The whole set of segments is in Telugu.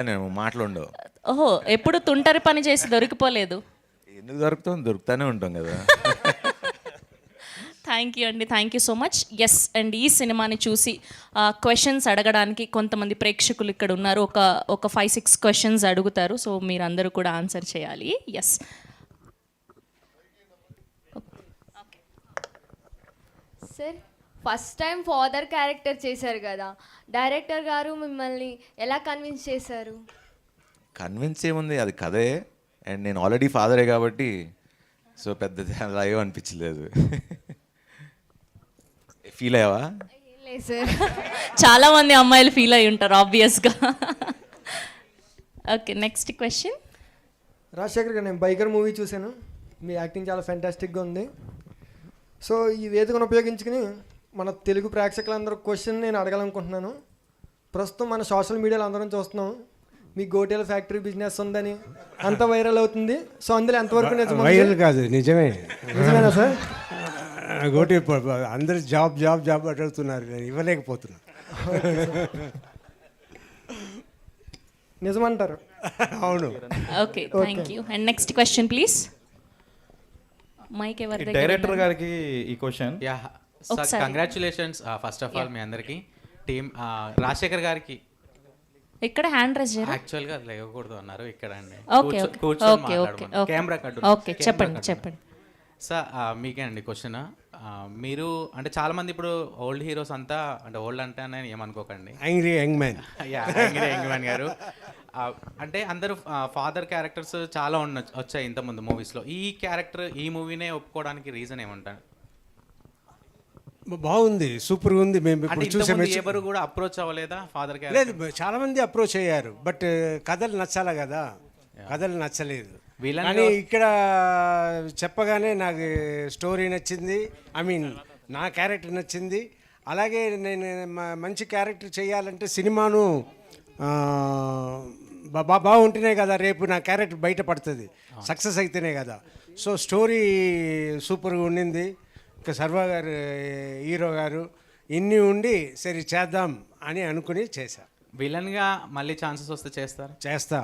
నేను మాటలుండవు. ఓహో, ఎప్పుడు తుంటరి పని చేసి దొరికిపోలేదు. ఎందుకు దొరుకుతాం, దొరుకుతానే ఉంటాం కదా. థ్యాంక్ యూ అండి, thank you so much. Yes and ఈ సినిమాని చూసి క్వశ్చన్స్ అడగడానికి కొంతమంది ప్రేక్షకులు ఇక్కడ ఉన్నారు. ఒక 5-6 క్వశ్చన్స్ అడుగుతారు. సో మీరందరూ కూడా ఆన్సర్ చేయాలి. Yes, sir first time father character చేశారు కదా, డైరెక్టర్ గారు మిమ్మల్ని ఎలా కన్విన్స్ చేశారు? కన్విన్స్ ఏముంది, అది కథే. అండ్ నేను ఆల్రెడీ ఫాదరే కాబట్టి సో పెద్ద లైవ్ అనిపించలేదు. ఫీల్ అయ్యావా? లేదు సార్. చాలా మంది అమ్మాయిలు ఫీల్ అయి ఉంటారు ఆబ్వియస్గా. Okay, next question. రాజశేఖర్ గారు, నేను బైకర్ మూవీ చూశాను. మీ యాక్టింగ్ చాలా ఫ్యాంటాస్టిక్గా ఉంది. సో ఈ వేదికను ఉపయోగించుకుని మన తెలుగు ప్రేక్షకులందరూ క్వశ్చన్ నేను అడగాలనుకుంటున్నాను. ప్రస్తుతం మన సోషల్ మీడియాలో అందరం చూస్తున్నాం మీ గోటేల ఫ్యాక్టరీ బిజినెస్ ఉందని, అంత వైరల్ అవుతుంది. సో అందులో ఎంతవరకు నిజం? వైరల్ కాదు, నిజమే. నిజమేనా సార్? గోటి అందరు జాబ్ జాబ్ జాబ్ అడుగుతున్నారు, నేను ఇవ్వలేకపోతున్నా. నిజమంటారు? అవును. Okay, thank you. And next question please. Mike ఎవరి దగ్గర? డైరెక్టర్ గారికి ఈ question. Yeah sir, congratulations first of all మీ అందరికి. టీమ్ రాజశేఖర్ గారికి ఇక్కడ హ్యాండ్ రైజ్ చేయరా? యాక్చువల్గా లేవకూడదు అన్నారు ఇక్కడ అండి. Okay okay okay camera okay, చెప్పండి చెప్పండి. సార్ మీకే అండి క్వశ్చన్. మీరు అంటే చాలా మంది ఇప్పుడు ఓల్డ్ హీరోస్ అంతా, అంటే ఓల్డ్ అంటే అని ఏమనుకోకండి, angry young man. Young man గారు అంటే అందరూ ఫాదర్ క్యారెక్టర్స్ చాలా వచ్చాయి ఇంతకుముందు మూవీస్లో. ఈ క్యారెక్టర్ ఈ మూవీనే ఒప్పుకోవడానికి రీజన్ ఏమంటారు? బాగుంది, సూపర్గా ఉంది. మేము ఇప్పుడు చూసే ఎవరు కూడా అప్రోచ్ అవ్వలేదా ఫాదర్ లేదు, క్యారెక్టర్? చాలా మంది అప్రోచ్ అయ్యారు, బట్ కథలు నచ్చాలి కదా, కథలు నచ్చలేదు. Villain కానీ ఇక్కడ చెప్పగానే నాకు స్టోరీ నచ్చింది, ఐ మీన్ నా క్యారెక్టర్ నచ్చింది. అలాగే నేను మంచి క్యారెక్టర్ చేయాలంటే సినిమాను బాగుంటేనే కదా రేపు నా క్యారెక్టర్ బయటపడుతుంది, సక్సెస్ అయితేనే కదా. సో స్టోరీ సూపర్గా ఉండింది. ఇంకా సర్వా గారు హీరో గారు ఇన్ని ఉండి సరే చేద్దాం అని అనుకుని చేశా. విలన్గా మళ్ళీ ఛాన్సెస్ వస్తే చేస్తారు? చేస్తా.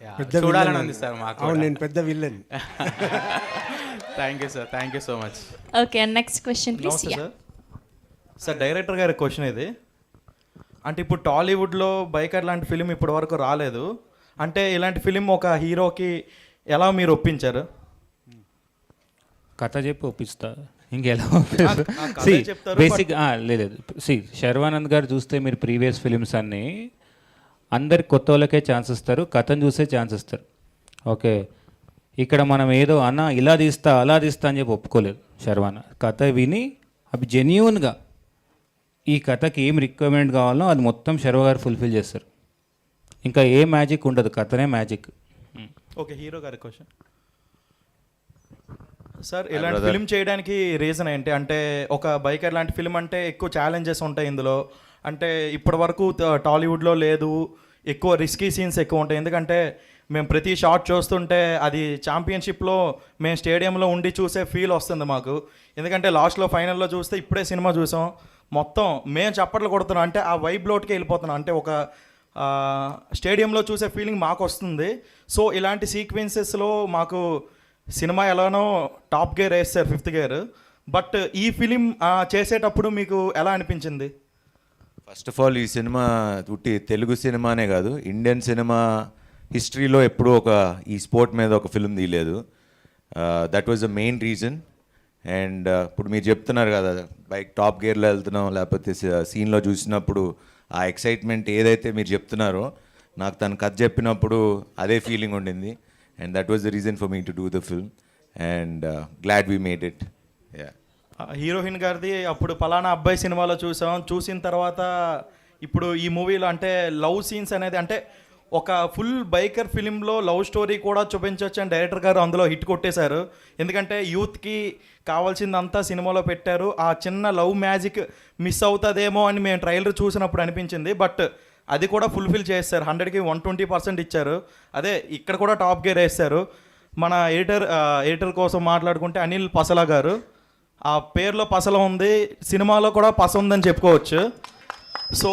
Yeah, పెద్ద చూడాలని villain. ఉంది సార్ మాకు. అవును, నేను పెద్ద villain. Thank you sir, thank you so much. Okay, and next question please. నమస్తే సార్. సార్ డైరెక్టర్ గారి క్వశ్చన్ ఇది. అంటే ఇప్పుడు టాలీవుడ్లో బైకర్ లాంటి ఫిలిం ఇప్పటి వరకు రాలేదు. అంటే ఇలాంటి ఫిలిం ఒక హీరోకి ఎలా మీరు ఒప్పించారు? కథ చెప్పి ఒప్పిస్తా, ఇంకెలా కథే చెప్తారు, బేసిక్ లేదు. శర్వానంద్ గారు చూస్తే మీరు ప్రీవియస్ ఫిలిమ్స్ అన్నీ అందరికి కొత్త వాళ్ళకే ఛాన్స్ ఇస్తారు, కథను చూసే ఛాన్స్ ఇస్తారు. ఓకే, ఇక్కడ మనం ఏదో అన్న ఇలా తీస్తా అలా తీస్తా అని చెప్పి ఒప్పుకోలేదు. శర్వాన కథ విని అవి జెన్యూన్గా ఈ కథకి ఏం రిక్వైర్మెంట్ కావాలో అది మొత్తం శర్వ గారు ఫుల్ఫిల్ చేస్తారు. ఇంకా ఏ మ్యాజిక్ ఉండదు, కథనే మ్యాజిక్. ఓకే, హీరో గారి క్వశ్చన్. సార్ ఇలాంటి ఫిలిం చేయడానికి రీజన్ ఏంటి? అంటే ఒక బైకర్ లాంటి ఫిలిం అంటే ఎక్కువ ఛాలెంజెస్ ఉంటాయి ఇందులో. అంటే ఇప్పటి వరకు టాలీవుడ్లో లేదు, ఎక్కువ రిస్కీ సీన్స్ ఎక్కువ ఉంటాయి. ఎందుకంటే మేము ప్రతి షాట్ చూస్తుంటే అది ఛాంపియన్షిప్లో మేము స్టేడియంలో ఉండి చూసే ఫీల్ వస్తుంది మాకు. ఎందుకంటే లాస్ట్లో ఫైనల్లో చూస్తే ఇప్పుడే సినిమా చూసాం, మొత్తం మేము చప్పట్లు కొడుతున్నాం, అంటే ఆ వైబ్లోట్కే వెళ్ళిపోతున్నాం. అంటే ఒక స్టేడియంలో చూసే ఫీలింగ్ మాకు వస్తుంది. సో ఇలాంటి సీక్వెన్సెస్లో మాకు సినిమా ఎలానో టాప్ గేర్ వేస్తారు, 5th గేర్. బట్ ఈ ఫిలిం చేసేటప్పుడు మీకు ఎలా అనిపించింది? ఫస్ట్ ఆఫ్ ఆల్ ఈ సినిమా ఉట్టి తెలుగు సినిమానే కాదు, ఇండియన్ సినిమా హిస్టరీలో ఎప్పుడూ ఈ స్పోర్ట్ మీద ఒక ఫిల్మ్ తీయలేదు. That was the main reason. And ఇప్పుడు మీరు చెప్తున్నారు కదా, బైక్ టాప్ గేర్లో వెళ్తున్నాం, లేకపోతే సీన్లో చూసినప్పుడు ఆ ఎక్సైట్మెంట్ ఏదైతే మీరు చెప్తున్నారో, నాకు తను కథ చెప్పినప్పుడు అదే ఫీలింగ్ ఉండింది. And that was the reason for me to do the film. And glad we made it. Yeah, heroine గారిది అప్పుడు పలానా అబ్బాయి సినిమాలో చూసిన తర్వాత ఇప్పుడు ఈ మూవీలో అంటే లవ్ సీన్స్ అనేది, అంటే ఒక ఫుల్ బైకర్ ఫిలింలో లవ్ స్టోరీ కూడా చూపించవచ్చు అని డైరెక్టర్ గారు అందులో హిట్ కొట్టేశారు. ఎందుకంటే యూత్కి కావాల్సిందంతా సినిమాలో పెట్టారు. ఆ చిన్న లవ్ మ్యాజిక్ మిస్ అవుతుందేమో అని మేము ట్రైలర్ చూసినప్పుడు అనిపించింది. బట్ అది కూడా ఫుల్ఫిల్ చేస్తారు, 100కి 120% ఇచ్చారు. అదే ఇక్కడ కూడా టాప్ గేర్ వేస్తారు. మన ఎడిటర్ కోసం మాట్లాడుకుంటే అనిల్ పసలా గారు, ఆ పేరులో పసల ఉంది, సినిమాలో కూడా పస ఉందని చెప్పుకోవచ్చు. సో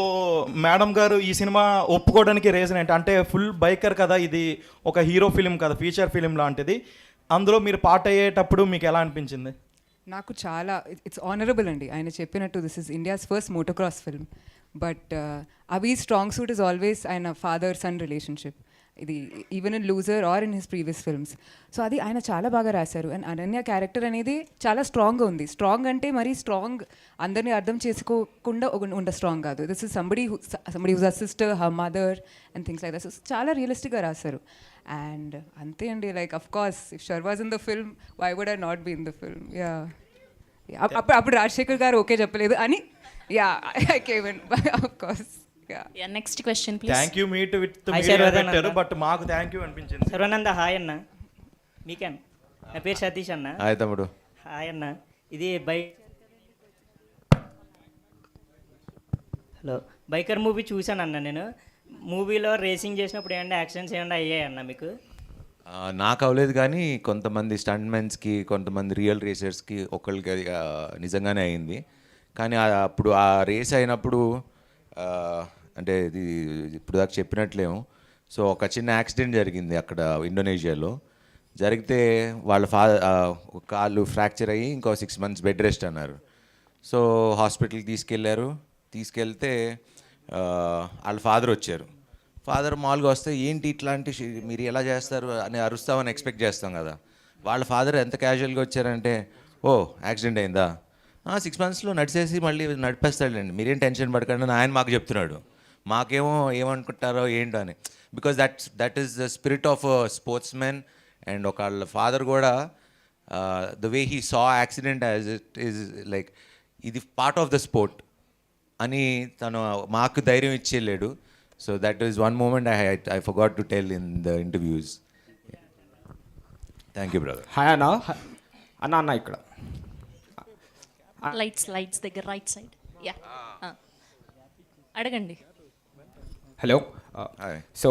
మేడం గారు ఈ సినిమా ఒప్పుకోవడానికి రీజన్ ఏంటి? అంటే ఫుల్ బైకర్ కదా, ఇది ఒక హీరో ఫిలిం కదా, ఫీచర్ ఫిలిం లాంటిది. అందులో మీరు పార్ట్ అయ్యేటప్పుడు మీకు ఎలా అనిపించింది? నాకు చాలా ఇట్స్ ఆనరబుల్ అండి. ఆయన చెప్పినట్టు this is India's first motocross film. But అవి స్ట్రాంగ్ సూట్ ఇస్ ఆల్వేస్ ఆయన ఫాదర్ సన్ రిలేషన్షిప్. ఇది even in Loser or in his previous films. So అది ఆయన చాలా బాగా రాశారు. అండ్ అనన్య క్యారెక్టర్ అనేది చాలా స్ట్రాంగ్గా ఉంది. స్ట్రాంగ్ అంటే మరీ స్ట్రాంగ్ అందరినీ అర్థం చేసుకోకుండా ఉండ స్ట్రాంగ్ కాదు. This is somebody whose a sister, her mother and things like that. So చాలా రియలిస్టిక్గా రాశారు. అండ్ అంతే అండి, like of course if Sharwa's in the film why would I not be in the film? Yeah, అప్పుడు రాజశేఖర్ గారు ఓకే చెప్పలేదు అని yeah I came in of course. Yeah, next question please. Thank you meet with Hi, Sharvadana. పెట్టారు, బట్ మాకు థ్యాంక్ యూ అనిపించింది. సర్వానంద హాయ్ అన్న. మీకేం? నా పేరు సతీష్ అన్న. హాయ్ తమ్ముడు. హాయ్ అన్న. ఇది హలో, బైకర్ మూవీ చూశాను అన్న. నేను మూవీలో రేసింగ్ చేసినప్పుడు ఏమన్నా యాక్సిడెంట్స్ ఏమన్నా అయ్యాయన్న మీకు? నాకు అవ్వలేదు, కానీ కొంతమంది స్టంట్మెన్స్కి, కొంతమంది రియల్ రేసర్స్కి ఒకళ్ళకి అది నిజంగానే అయింది. కానీ అప్పుడు ఆ రేస్ అయినప్పుడు అంటే ఇది ఇప్పుడు దాకా చెప్పినట్లేము. సో ఒక చిన్న యాక్సిడెంట్ జరిగింది అక్కడ ఇండోనేషియాలో. జరిగితే వాళ్ళ కాళ్ళు ఫ్రాక్చర్ అయ్యి ఇంకో 6 months బెడ్ రెస్ట్ అన్నారు. సో హాస్పిటల్కి తీసుకెళ్తే వాళ్ళ ఫాదర్ వచ్చారు. ఫాదర్ మామూలుగా వస్తే ఏంటి ఇట్లాంటి మీరు ఎలా చేస్తారు అని అరుస్తామని ఎక్స్పెక్ట్ చేస్తాం కదా. వాళ్ళ ఫాదర్ ఎంత క్యాజువల్గా వచ్చారంటే, ఓ యాక్సిడెంట్ అయిందా, 6 monthsలో నడిచేసి మళ్ళీ నడిపేస్తాడండి, మీరేం టెన్షన్ పడకండి అని ఆయన మాకు చెప్తున్నాడు. మాకేమో ఏమనుకుంటారో ఏంటో అని. Because that is the spirit of sportsmen. And ఒక వాళ్ళ ఫాదర్ కూడా the way he saw accident as it is like ఇది పార్ట్ ఆఫ్ ద స్పోర్ట్ అని తను మాకు ధైర్యం ఇచ్చేయలేడు. So that is one moment I forgot to tell in the interviews. Thank you brother. Hi అన్న. అన్న ఇక్కడ లైట్స్ దగ్గర రైట్ సైడ్. యా, అడగండి. హలో. హాయ్. సో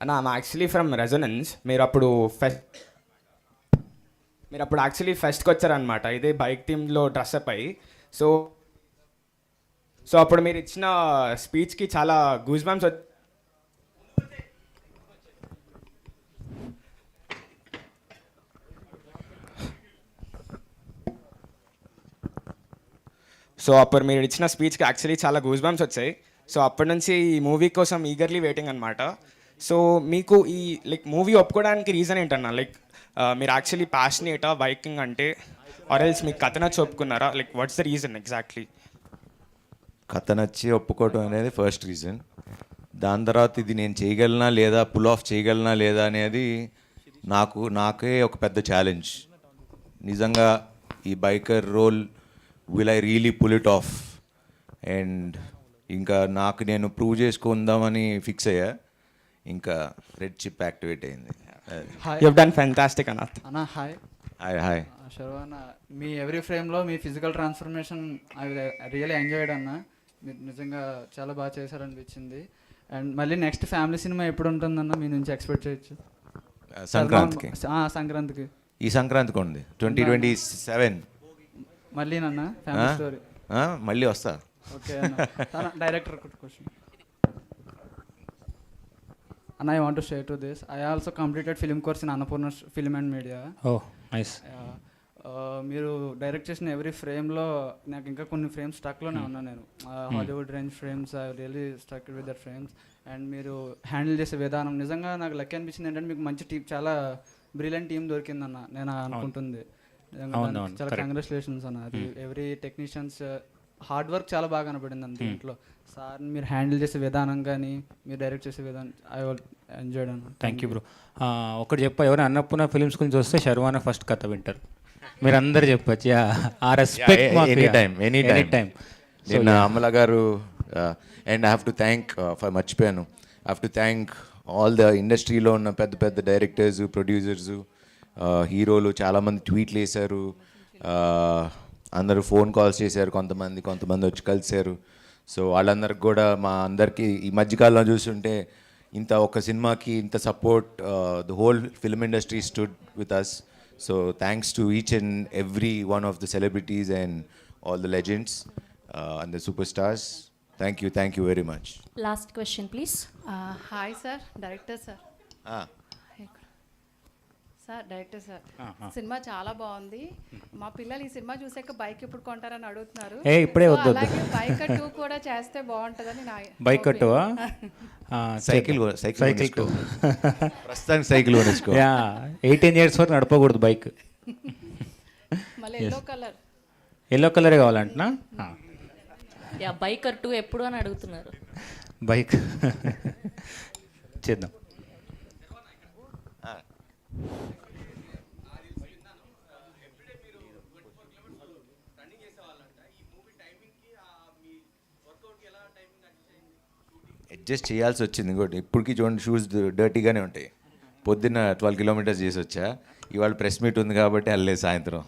అన్న, ఐమ్ యాక్చువల్లీ ఫ్రమ్ రెజొనెన్స్. మీరు అప్పుడు యాక్చువల్లీ ఫెస్ట్కి వచ్చారనమాట, ఇదే బైక్ టీంలో డ్రెస్అప్ అయ్యి. సో అప్పుడు మీరు ఇచ్చిన స్పీచ్కి చాలా గూస్ బంప్స్ అప్పుడు మీరు ఇచ్చిన స్పీచ్కి యాక్చువల్లీ చాలా గూస్ బంప్స్ వచ్చాయి. సో అప్పటి నుంచి ఈ మూవీ కోసం ఈగర్లీ వెయిటింగ్ అనమాట. సో మీకు ఈ లైక్ మూవీ ఒప్పుకోవడానికి రీజన్ ఏంటన్నా? లైక్ మీరు యాక్చువల్లీ ప్యాషనేటా బైకింగ్ అంటే, ఆర్ ఎల్స్ మీకు కథ నచ్చి ఒప్పుకున్నారా? Like what's the reason exactly? కథ నచ్చి ఒప్పుకోవటం అనేది ఫస్ట్ రీజన్. దాని తర్వాత ఇది నేను చేయగలనా లేదా, పుల్ ఆఫ్ చేయగలనా లేదా అనేది నాకే ఒక పెద్ద ఛాలెంజ్. నిజంగా ఈ biker role will I really pull it off? And ఇంకా నాకు నేను ప్రూవ్ చేసుకుందామని ఫిక్స్ అయ్యా. ఇంకా రెడ్ చిప్ యాక్టివేట్ అయింది. యు హావ్ డన్ ఫ్యాంటాస్టిక్ అన్న. అన్న హాయ్. హాయ్. శర్వాన, మీ ఎవ్రీ ఫ్రేమ్లో మీ physical transformation I really enjoyed అన్న. మీరు నిజంగా చాలా బాగా చేశారనిపించింది. అండ్ మళ్ళీ నెక్స్ట్ ఫ్యామిలీ సినిమా ఎప్పుడు ఉంటుందన్న మీ నుంచి ఎక్స్పెక్ట్ చేయొచ్చు? సంక్రాంతికి. సంక్రాంతికి. ఈ సంక్రాంతికి ఉంది 2027. మళ్ళీ నన్న ఫ్యామిలీ స్టోరీ. మళ్ళీ వస్తా. ఓకే అన్న. డైరెక్టర్ క్వశ్చన్ అన్న, I want to share to this. I also completed film course in Annapurna film and media. Oh nice. మీరు డైరెక్ట్ చేసిన ఎవ్రీ ఫ్రేమ్లో నాకు ఇంకా కొన్ని ఫ్రేమ్స్ స్టక్లోనే ఉన్నా నేను. Hollywood range frames, I really stuck with that frames. And మీరు హ్యాండిల్ చేసే విధానం నిజంగా నాకు లక్కీ అనిపించింది. ఏంటంటే మీకు మంచి టీం, చాలా బ్రిలియంట్ టీం దొరికిందన్న నేను అనుకుంటుంది. చాలా కంగ్రాచులేషన్స్ అన్న. అది ఎవ్రీ టెక్నీషియన్స్ హార్డ్ వర్క్ చాలా బాగా కనపడింది అంత ఇంట్లో. సార్ మీరు హ్యాండిల్ చేసే విధానం కానీ మీరు డైరెక్ట్ చేసే విధానం ఐ విల్ ఎంజాయ్డ్ అన్న. Thank you bro. ఒకటి చెప్ప, ఎవరైనా అన్నపూర్ణ ఫిలిమ్స్ గురించి వస్తే శర్వాన ఫస్ట్ కథ వింటారు. మీరు అందరు చెప్పచ్చు. ఆ రెస్పెక్ట్ ఎనీ టైం. నిన్న Amala garu and I have to thank, మర్చిపోయాను, I have to thank all the ఇండస్ట్రీలో ఉన్న పెద్ద పెద్ద డైరెక్టర్స్, ప్రొడ్యూసర్స్, హీరోలు చాలామంది ట్వీట్లు వేశారు, అందరూ ఫోన్ కాల్స్ చేశారు, కొంతమంది వచ్చి కలిశారు. సో వాళ్ళందరికి కూడా మా అందరికీ ఈ మధ్యకాలంలో చూస్తుంటే ఇంత ఒక సినిమాకి ఇంత support, the whole film industry stood with us. So thanks to each and every one of the celebrities and all the legends. And the super stars. Thank you very much. Last question please. Hi sir, director sir. Sir director sir, సినిమా చాలా బాగుంది. మా పిల్లలు ఈ సినిమా చూసాక బైక్ ఎప్పుడు కొంటారని అడుగుతున్నారు. ఇప్పుడే So, వద్దు. అలాగే బైక్ 2 కూడా చేస్తే బాగుంటుందని నా బైక్ కట్టువా? సైకిల్ సైకిల్ ప్రస్తుతానికి సైకిల్ కొనేసుకో. 18 years వరకు నడపకూడదు బైక్. మళ్ళీ ఎల్లో కలర్. ఎల్లో కలరే కావాలంటున్నా? యా బైకర్ 2 ఎప్పుడు అని అడుగుతున్నారు. బైక్ చేద్దాం. అడ్జస్ట్ చేయాల్సి వచ్చింది. ఇంకోటి ఇప్పటికీ చూడండి, షూస్ డర్టీగానే ఉంటాయి. పొద్దున్న 12 kilometers చేసి వచ్చా. ఇవాళ ప్రెస్ మీట్ ఉంది కాబట్టి వెళ్ళలేదు సాయంత్రం.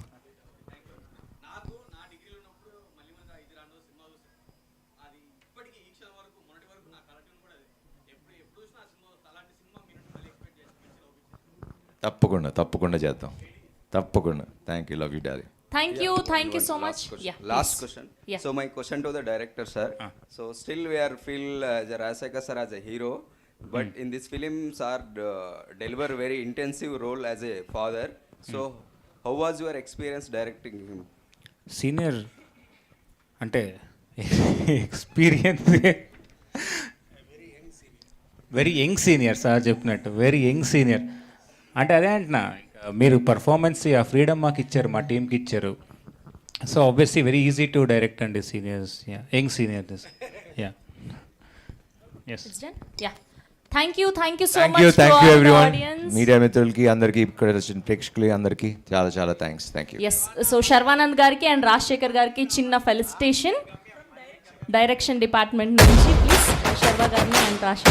తప్పకుండా చేద్దాం. తప్పకుండా. Thank you. Love you daddy. Thank you so much. Yeah. Last question. Yeah. So my question to the director, sir. So still we are feel Rajశేఖర్ sir as a hero, but in this film, sir deliver very intensive role as a father. So how was your experience directing him? Senior అంటే experience very young senior sir చెప్పినట్టు, వెరీ యంగ్ సీనియర్. అంటే అదే అంటున్నా, మీరు పర్ఫార్మెన్స్ ఆ ఫ్రీడమ్ మాకు ఇచ్చారు, మా టీంకి ఇచ్చారు. So obviously very easy to direct అండి seniors, young seniors. It's done? Yeah. Thank you so thank much you to all the everyone. audience. Media మిత్రులకి అందరికీ, ఇక్కడ వచ్చిన ప్రేక్షకులకి అందరికీ చాలా thanks. Thank you. Yes, so Sharwanand garu and Rajasekhar garu చిన్న ఫెలిసిటేషన్ డైరెక్షన్ డిపార్ట్మెంట్ నుంచి. ప్లీజ్ శర్వా గారిని అండ్ రాజశేఖర్